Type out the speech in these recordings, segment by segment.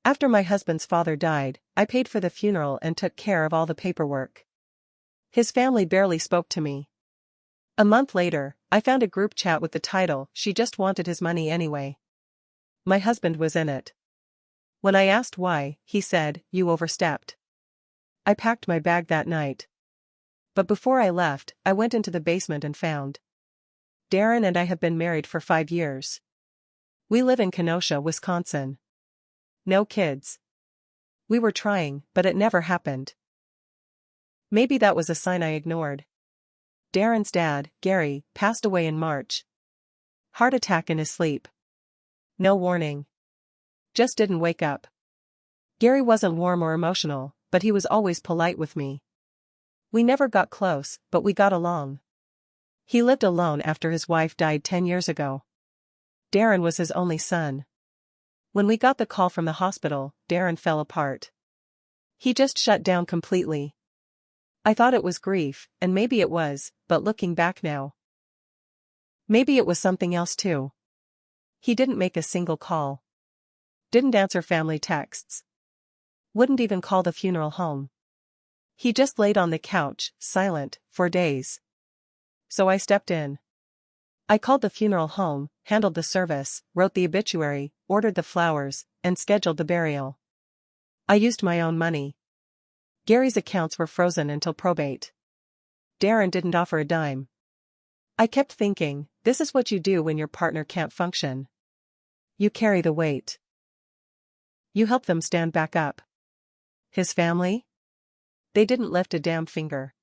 After my husband's father died, I paid for the funeral and took care of all the paperwork. His family barely spoke to me. A month later, I found a group chat with the title, "She Just Wanted His Money Anyway." My husband was in it. When I asked why, he said, "You overstepped." I packed my bag that night. But before I left, I went into the basement and found. Darren and I have been married for 5 years. We live in Kenosha, Wisconsin. No kids. We were trying, but it never happened. Maybe that was a sign I ignored. Darren's dad, Gary, passed away in March. Heart attack in his sleep. No warning. Just didn't wake up. Gary wasn't warm or emotional, but he was always polite with me. We never got close, but we got along. He lived alone after his wife died 10 years ago. Darren was his only son. When we got the call from the hospital, Darren fell apart. He just shut down completely. I thought it was grief, and maybe it was, but looking back now, maybe it was something else too. He didn't make a single call. Didn't answer family texts. Wouldn't even call the funeral home. He just laid on the couch, silent, for days. So I stepped in. I called the funeral home, handled the service, wrote the obituary, ordered the flowers, and scheduled the burial. I used my own money. Gary's accounts were frozen until probate. Darren didn't offer a dime. I kept thinking, this is what you do when your partner can't function. You carry the weight. You help them stand back up. His family? They didn't lift a damn finger.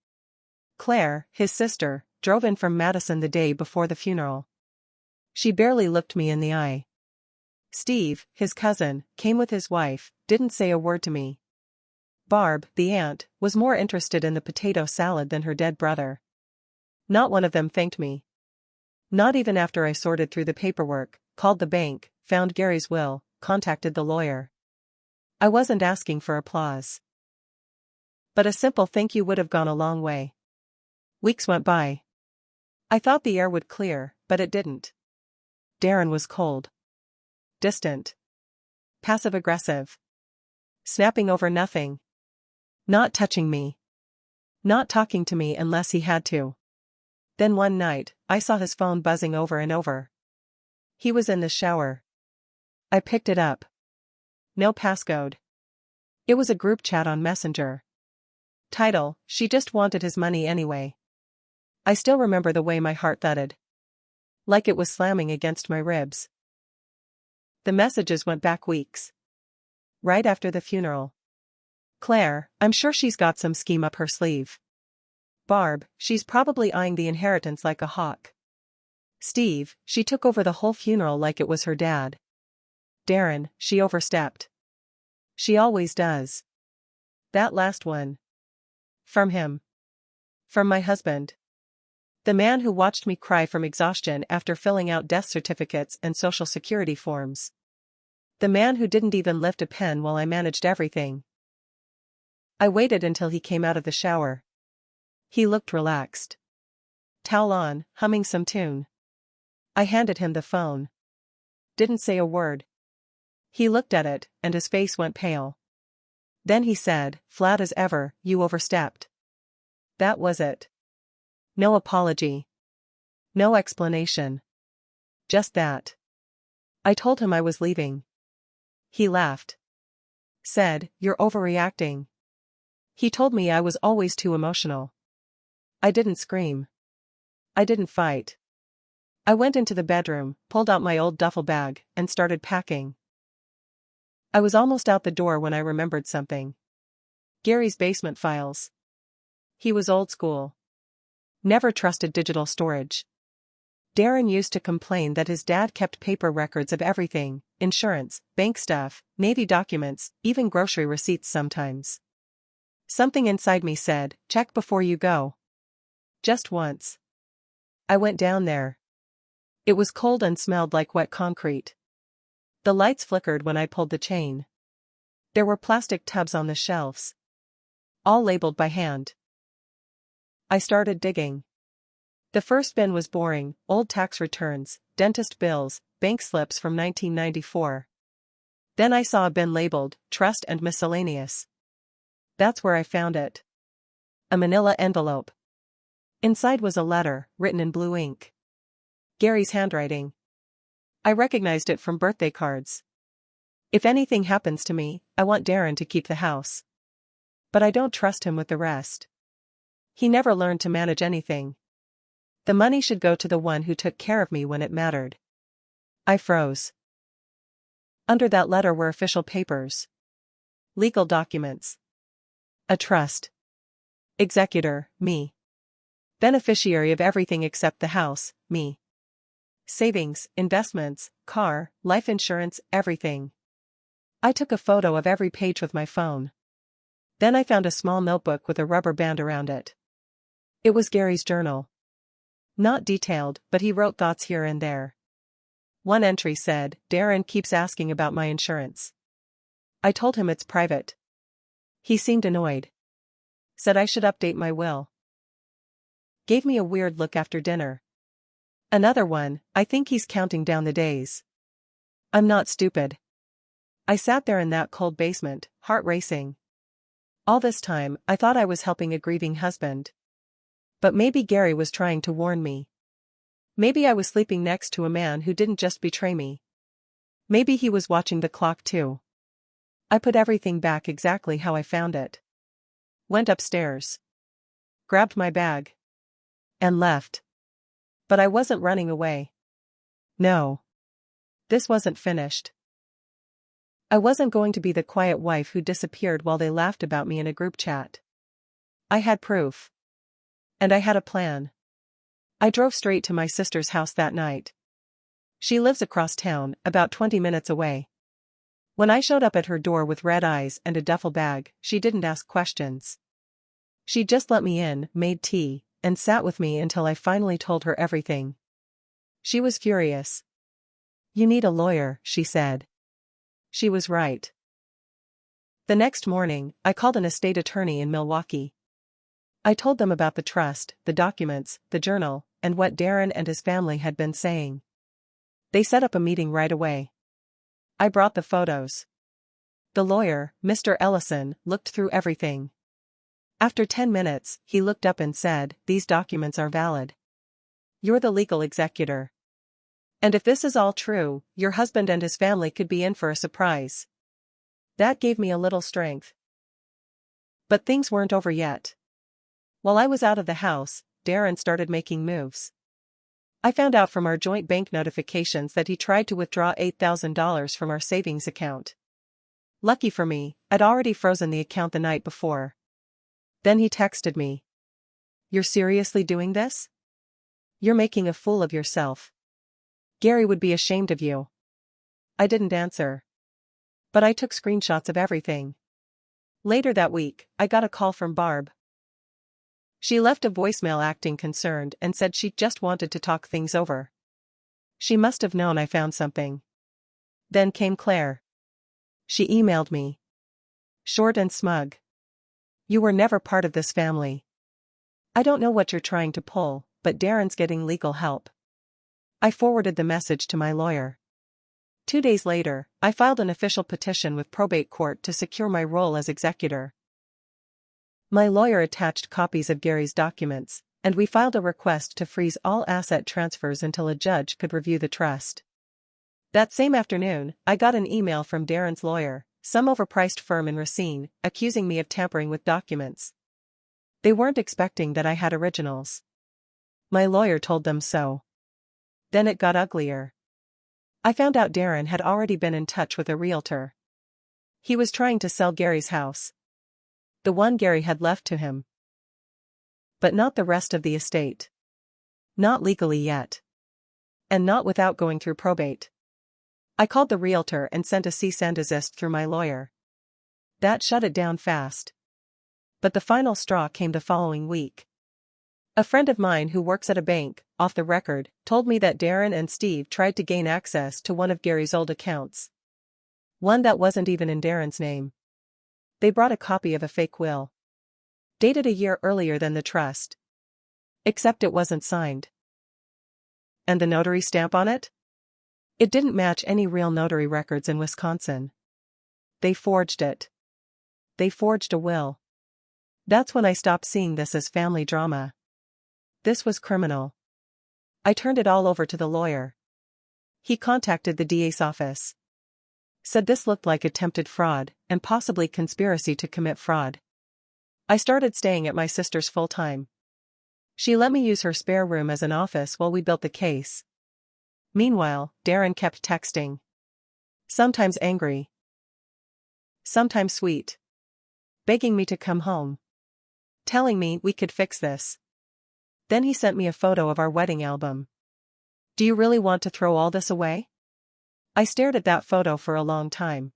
Claire, his sister, drove in from Madison the day before the funeral. She barely looked me in the eye. Steve, his cousin, came with his wife, didn't say a word to me. Barb, the aunt, was more interested in the potato salad than her dead brother. Not one of them thanked me. Not even after I sorted through the paperwork, called the bank, found Gary's will, contacted the lawyer. I wasn't asking for applause. But a simple thank you would have gone a long way. Weeks went by. I thought the air would clear, but it didn't. Darren was cold. Distant. Passive-aggressive. Snapping over nothing. Not touching me. Not talking to me unless he had to. Then one night, I saw his phone buzzing over and over. He was in the shower. I picked it up. No passcode. It was a group chat on Messenger. Title, "She Just Wanted His Money Anyway." I still remember the way my heart thudded. Like it was slamming against my ribs. The messages went back weeks. Right after the funeral. Claire, I'm sure she's got some scheme up her sleeve. Barb, she's probably eyeing the inheritance like a hawk. Steve, she took over the whole funeral like it was her dad. Darren, she overstepped. She always does. That last one. From him. From my husband. The man who watched me cry from exhaustion after filling out death certificates and social security forms. The man who didn't even lift a pen while I managed everything. I waited until he came out of the shower. He looked relaxed. Towel on, humming some tune. I handed him the phone. Didn't say a word. He looked at it, and his face went pale. Then he said, flat as ever, "You overstepped." That was it. No apology. No explanation. Just that. I told him I was leaving. He laughed. Said, "You're overreacting." He told me I was always too emotional. I didn't scream. I didn't fight. I went into the bedroom, pulled out my old duffel bag, and started packing. I was almost out the door when I remembered something. Gary's basement files. He was old school. Never trusted digital storage. Darren used to complain that his dad kept paper records of everything, insurance, bank stuff, Navy documents, even grocery receipts sometimes. Something inside me said, check before you go. Just once. I went down there. It was cold and smelled like wet concrete. The lights flickered when I pulled the chain. There were plastic tubs on the shelves. All labeled by hand. I started digging. The first bin was boring, old tax returns, dentist bills, bank slips from 1994. Then I saw a bin labeled, Trust and Miscellaneous. That's where I found it. A manila envelope. Inside was a letter, written in blue ink. Gary's handwriting. I recognized it from birthday cards. If anything happens to me, I want Darren to keep the house. But I don't trust him with the rest. He never learned to manage anything. The money should go to the one who took care of me when it mattered. I froze. Under that letter were official papers. Legal documents. A trust. Executor, me. Beneficiary of everything except the house, me. Savings, investments, car, life insurance, everything. I took a photo of every page with my phone. Then I found a small notebook with a rubber band around it. It was Gary's journal. Not detailed, but he wrote thoughts here and there. One entry said, Darren keeps asking about my insurance. I told him it's private. He seemed annoyed. Said I should update my will. Gave me a weird look after dinner. Another one, I think he's counting down the days. I'm not stupid. I sat there in that cold basement, heart racing. All this time, I thought I was helping a grieving husband. But maybe Gary was trying to warn me. Maybe I was sleeping next to a man who didn't just betray me. Maybe he was watching the clock too. I put everything back exactly how I found it. Went upstairs. Grabbed my bag. And left. But I wasn't running away. No. This wasn't finished. I wasn't going to be the quiet wife who disappeared while they laughed about me in a group chat. I had proof. And I had a plan. I drove straight to my sister's house that night. She lives across town, about 20 minutes away. When I showed up at her door with red eyes and a duffel bag, she didn't ask questions. She just let me in, made tea, and sat with me until I finally told her everything. She was furious. You need a lawyer, she said. She was right. The next morning, I called an estate attorney in Milwaukee. I told them about the trust, the documents, the journal, and what Darren and his family had been saying. They set up a meeting right away. I brought the photos. The lawyer, Mr. Ellison, looked through everything. After 10 minutes, he looked up and said, "These documents are valid. You're the legal executor. And if this is all true, your husband and his family could be in for a surprise." That gave me a little strength. But things weren't over yet. While I was out of the house, Darren started making moves. I found out from our joint bank notifications that he tried to withdraw $8,000 from our savings account. Lucky for me, I'd already frozen the account the night before. Then he texted me. "You're seriously doing this? You're making a fool of yourself. Gary would be ashamed of you." I didn't answer. But I took screenshots of everything. Later that week, I got a call from Barb. She left a voicemail acting concerned and said she just wanted to talk things over. She must have known I found something. Then came Claire. She emailed me. Short and smug. "You were never part of this family. I don't know what you're trying to pull, but Darren's getting legal help." I forwarded the message to my lawyer. 2 days later, I filed an official petition with probate court to secure my role as executor. My lawyer attached copies of Gary's documents, and we filed a request to freeze all asset transfers until a judge could review the trust. That same afternoon, I got an email from Darren's lawyer, some overpriced firm in Racine, accusing me of tampering with documents. They weren't expecting that I had originals. My lawyer told them so. Then it got uglier. I found out Darren had already been in touch with a realtor. He was trying to sell Gary's house. The one Gary had left to him. But not the rest of the estate. Not legally yet. And not without going through probate. I called the realtor and sent a cease and desist through my lawyer. That shut it down fast. But the final straw came the following week. A friend of mine who works at a bank, off the record, told me that Darren and Steve tried to gain access to one of Gary's old accounts. One that wasn't even in Darren's name. They brought a copy of a fake will. Dated a year earlier than the trust. Except it wasn't signed. And the notary stamp on it? It didn't match any real notary records in Wisconsin. They forged it. They forged a will. That's when I stopped seeing this as family drama. This was criminal. I turned it all over to the lawyer. He contacted the DA's office. Said this looked like attempted fraud, and possibly conspiracy to commit fraud. I started staying at my sister's full-time. She let me use her spare room as an office while we built the case. Meanwhile, Darren kept texting. Sometimes angry. Sometimes sweet. Begging me to come home. Telling me we could fix this. Then he sent me a photo of our wedding album. Do you really want to throw all this away? I stared at that photo for a long time.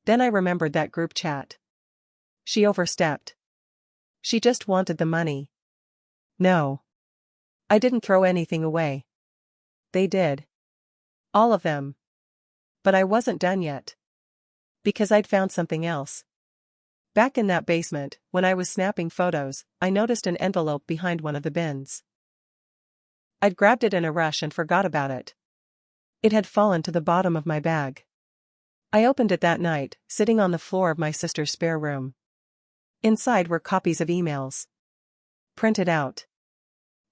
Then I remembered that group chat. She overstepped. She just wanted the money. No. I didn't throw anything away. They did. All of them. But I wasn't done yet. Because I'd found something else. Back in that basement, when I was snapping photos, I noticed an envelope behind one of the bins. I'd grabbed it in a rush and forgot about it. It had fallen to the bottom of my bag. I opened it that night, sitting on the floor of my sister's spare room. Inside were copies of emails. Printed out.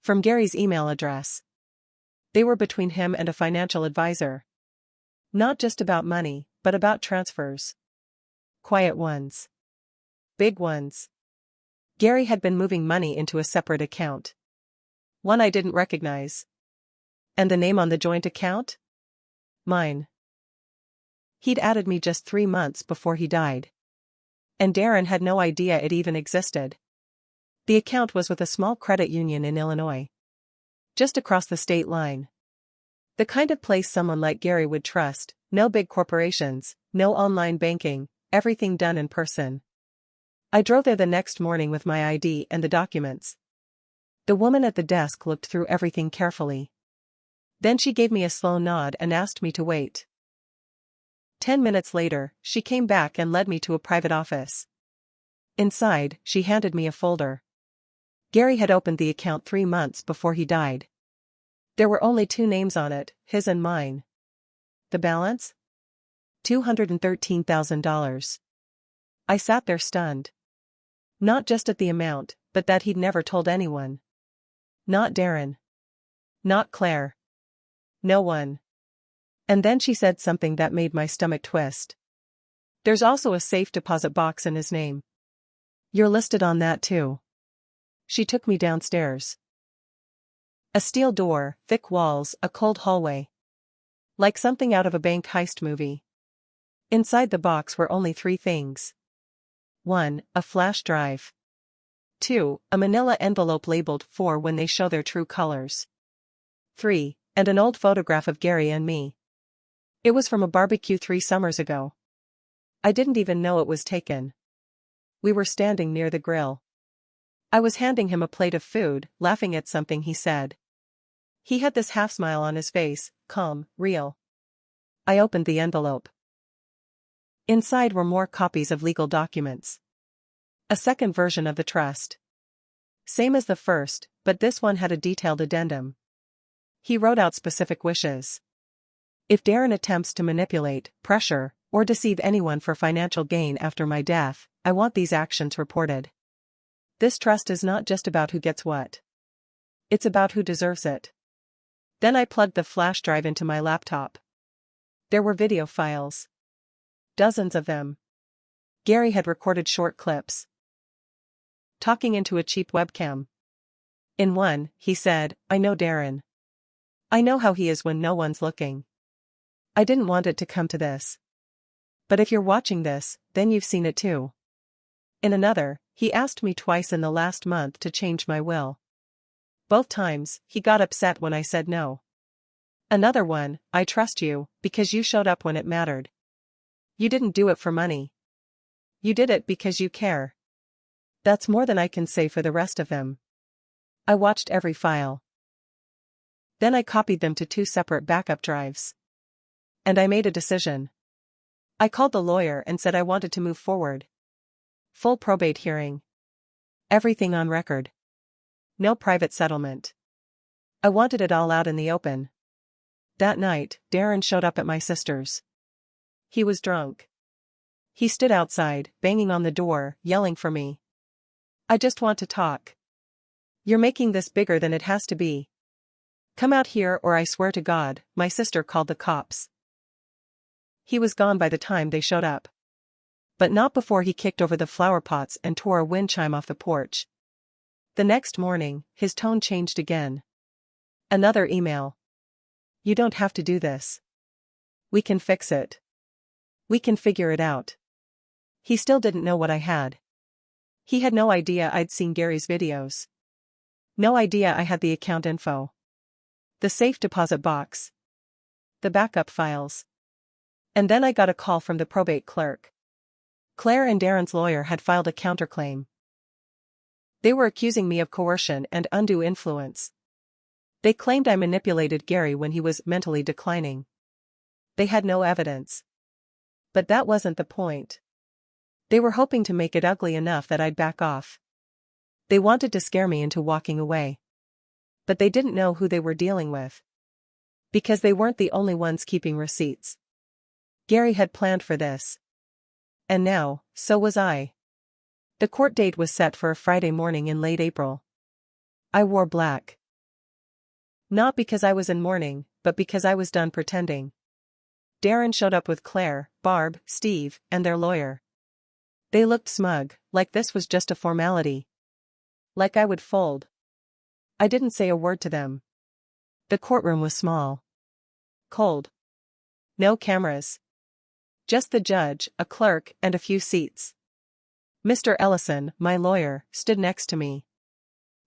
From Gary's email address. They were between him and a financial advisor. Not just about money, but about transfers. Quiet ones. Big ones. Gary had been moving money into a separate account. One I didn't recognize. And the name on the joint account? Mine. He'd added me just 3 months before he died. And Darren had no idea it even existed. The account was with a small credit union in Illinois. Just across the state line. The kind of place someone like Gary would trust, no big corporations, no online banking, everything done in person. I drove there the next morning with my ID and the documents. The woman at the desk looked through everything carefully. Then she gave me a slow nod and asked me to wait. 10 minutes later, she came back and led me to a private office. Inside, she handed me a folder. Gary had opened the account 3 months before he died. There were only 2 names on it, his and mine. The balance? $213,000. I sat there stunned. Not just at the amount, but that he'd never told anyone. Not Darren. Not Claire. No one. And then she said something that made my stomach twist. There's also a safe deposit box in his name. You're listed on that too. She took me downstairs. A steel door, thick walls, a cold hallway. Like something out of a bank heist movie. Inside the box were only 3 things. 1. A flash drive. 2. A manila envelope labeled "for when they show their true colors." 3. And an old photograph of Gary and me. It was from a barbecue 3 summers ago. I didn't even know it was taken. We were standing near the grill. I was handing him a plate of food, laughing at something he said. He had this half smile on his face, calm, real. I opened the envelope. Inside were more copies of legal documents. A second version of the trust. Same as the first, but this one had a detailed addendum. He wrote out specific wishes. If Darren attempts to manipulate, pressure, or deceive anyone for financial gain after my death, I want these actions reported. This trust is not just about who gets what. It's about who deserves it. Then I plugged the flash drive into my laptop. There were video files. Dozens of them. Gary had recorded short clips. Talking into a cheap webcam. In one, he said, "I know Darren. I know how he is when no one's looking. I didn't want it to come to this. But if you're watching this, then you've seen it too." In another, he asked me twice in the last month to change my will. Both times, he got upset when I said no. Another one, "I trust you, because you showed up when it mattered. You didn't do it for money. You did it because you care." That's more than I can say for the rest of them. I watched every file. Then I copied them to 2 separate backup drives. And I made a decision. I called the lawyer and said I wanted to move forward. Full probate hearing. Everything on record. No private settlement. I wanted it all out in the open. That night, Darren showed up at my sister's. He was drunk. He stood outside, banging on the door, yelling for me. I just want to talk. You're making this bigger than it has to be. Come out here or I swear to God, my sister called the cops. He was gone by the time they showed up. But not before he kicked over the flower pots and tore a wind chime off the porch. The next morning, his tone changed again. Another email. You don't have to do this. We can fix it. We can figure it out. He still didn't know what I had. He had no idea I'd seen Gary's videos. No idea I had the account info. The safe deposit box. The backup files. And then I got a call from the probate clerk. Claire and Darren's lawyer had filed a counterclaim. They were accusing me of coercion and undue influence. They claimed I manipulated Gary when he was mentally declining. They had no evidence. But that wasn't the point. They were hoping to make it ugly enough that I'd back off. They wanted to scare me into walking away. But they didn't know who they were dealing with. Because they weren't the only ones keeping receipts. Gary had planned for this. And now, so was I. The court date was set for a Friday morning in late April. I wore black. Not because I was in mourning, but because I was done pretending. Darren showed up with Claire, Barb, Steve, and their lawyer. They looked smug, like this was just a formality. Like I would fold. I didn't say a word to them. The courtroom was small. Cold. No cameras. Just the judge, a clerk, and a few seats. Mr. Ellison, my lawyer, stood next to me.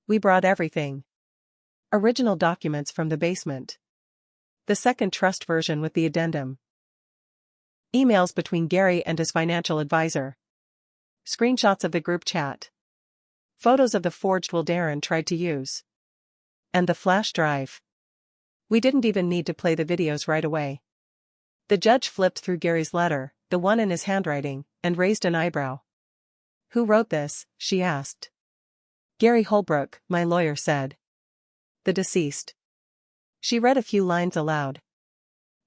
We brought everything. Original documents from the basement. The second trust version with the addendum. Emails between Gary and his financial advisor. Screenshots of the group chat. Photos of the forged will Darren tried to use. And the flash drive. We didn't even need to play the videos right away. The judge flipped through Gary's letter, the one in his handwriting, and raised an eyebrow. Who wrote this? She asked. Gary Holbrook, my lawyer said. The deceased. She read a few lines aloud.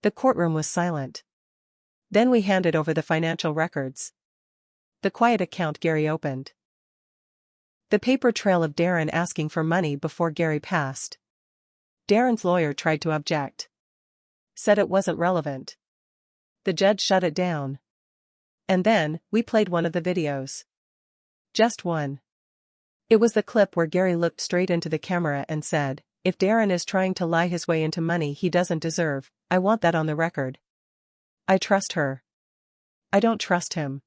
The courtroom was silent. Then we handed over the financial records. The quiet account Gary opened. The paper trail of Darren asking for money before Gary passed. Darren's lawyer tried to object. Said it wasn't relevant. The judge shut it down. And then, we played one of the videos. Just one. It was the clip where Gary looked straight into the camera and said, if Darren is trying to lie his way into money he doesn't deserve, I want that on the record. I trust her. I don't trust him.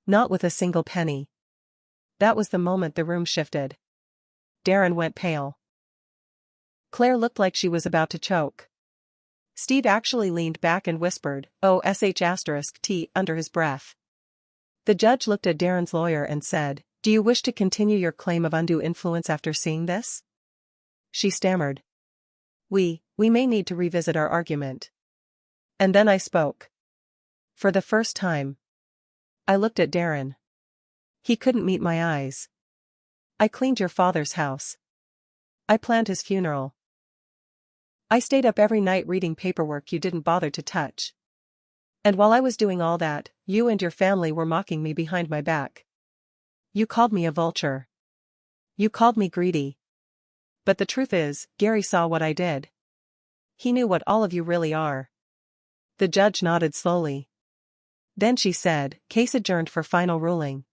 Not with a single penny. That was the moment the room shifted. Darren went pale. Claire looked like she was about to choke. Steve actually leaned back and whispered, "OSH*T" under his breath. The judge looked at Darren's lawyer and said, do you wish to continue your claim of undue influence after seeing this? She stammered. We may need to revisit our argument. And then I spoke. For the first time. I looked at Darren. He couldn't meet my eyes. I cleaned your father's house. I planned his funeral. I stayed up every night reading paperwork you didn't bother to touch. And while I was doing all that, you and your family were mocking me behind my back. You called me a vulture. You called me greedy. But the truth is, Gary saw what I did. He knew what all of you really are. The judge nodded slowly. Then she said, case adjourned for final ruling.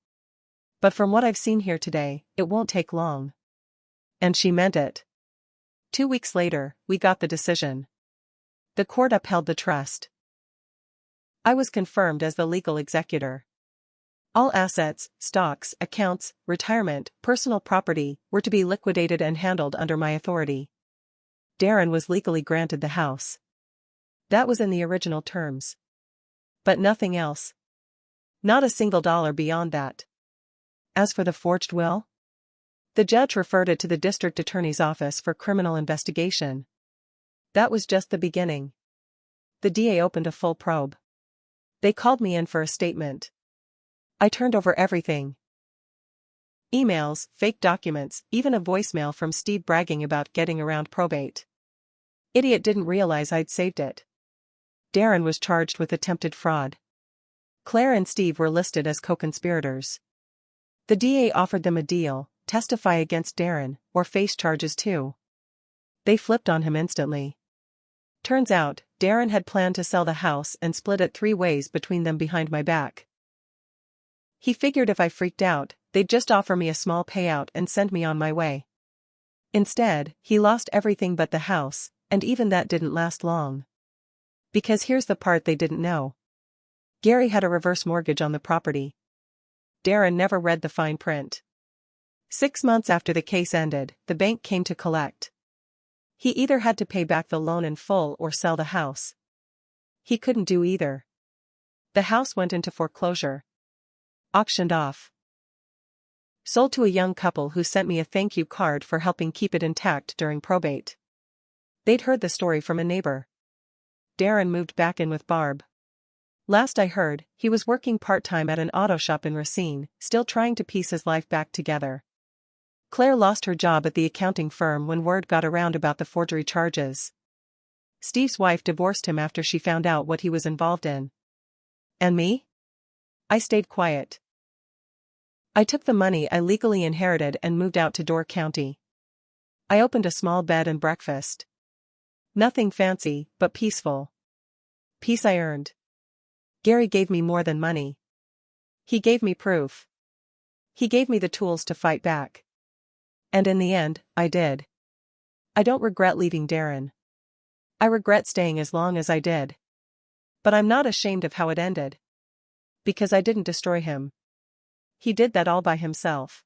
But from what I've seen here today, it won't take long. And she meant it. 2 weeks later, we got the decision. The court upheld the trust. I was confirmed as the legal executor. All assets, stocks, accounts, retirement, personal property, were to be liquidated and handled under my authority. Darren was legally granted the house. That was in the original terms. But nothing else. Not a single dollar beyond that. As for the forged will? The judge referred it to the district attorney's office for criminal investigation. That was just the beginning. The DA opened a full probe. They called me in for a statement. I turned over everything. Emails, fake documents, even a voicemail from Steve bragging about getting around probate. Idiot didn't realize I'd saved it. Darren was charged with attempted fraud. Claire and Steve were listed as co-conspirators. The DA offered them a deal: testify against Darren, or face charges too. They flipped on him instantly. Turns out, Darren had planned to sell the house and split it 3 ways between them behind my back. He figured if I freaked out, they'd just offer me a small payout and send me on my way. Instead, he lost everything but the house, and even that didn't last long. Because here's the part they didn't know. Gary had a reverse mortgage on the property. Darren never read the fine print. 6 months after the case ended, the bank came to collect. He either had to pay back the loan in full or sell the house. He couldn't do either. The house went into foreclosure. Auctioned off. Sold to a young couple who sent me a thank you card for helping keep it intact during probate. They'd heard the story from a neighbor. Darren moved back in with Barb. Last I heard, he was working part-time at an auto shop in Racine, still trying to piece his life back together. Claire lost her job at the accounting firm when word got around about the forgery charges. Steve's wife divorced him after she found out what he was involved in. And me? I stayed quiet. I took the money I legally inherited and moved out to Door County. I opened a small bed and breakfast. Nothing fancy, but peaceful. Peace I earned. Gary gave me more than money. He gave me proof. He gave me the tools to fight back. And in the end, I did. I don't regret leaving Darren. I regret staying as long as I did. But I'm not ashamed of how it ended. Because I didn't destroy him. He did that all by himself.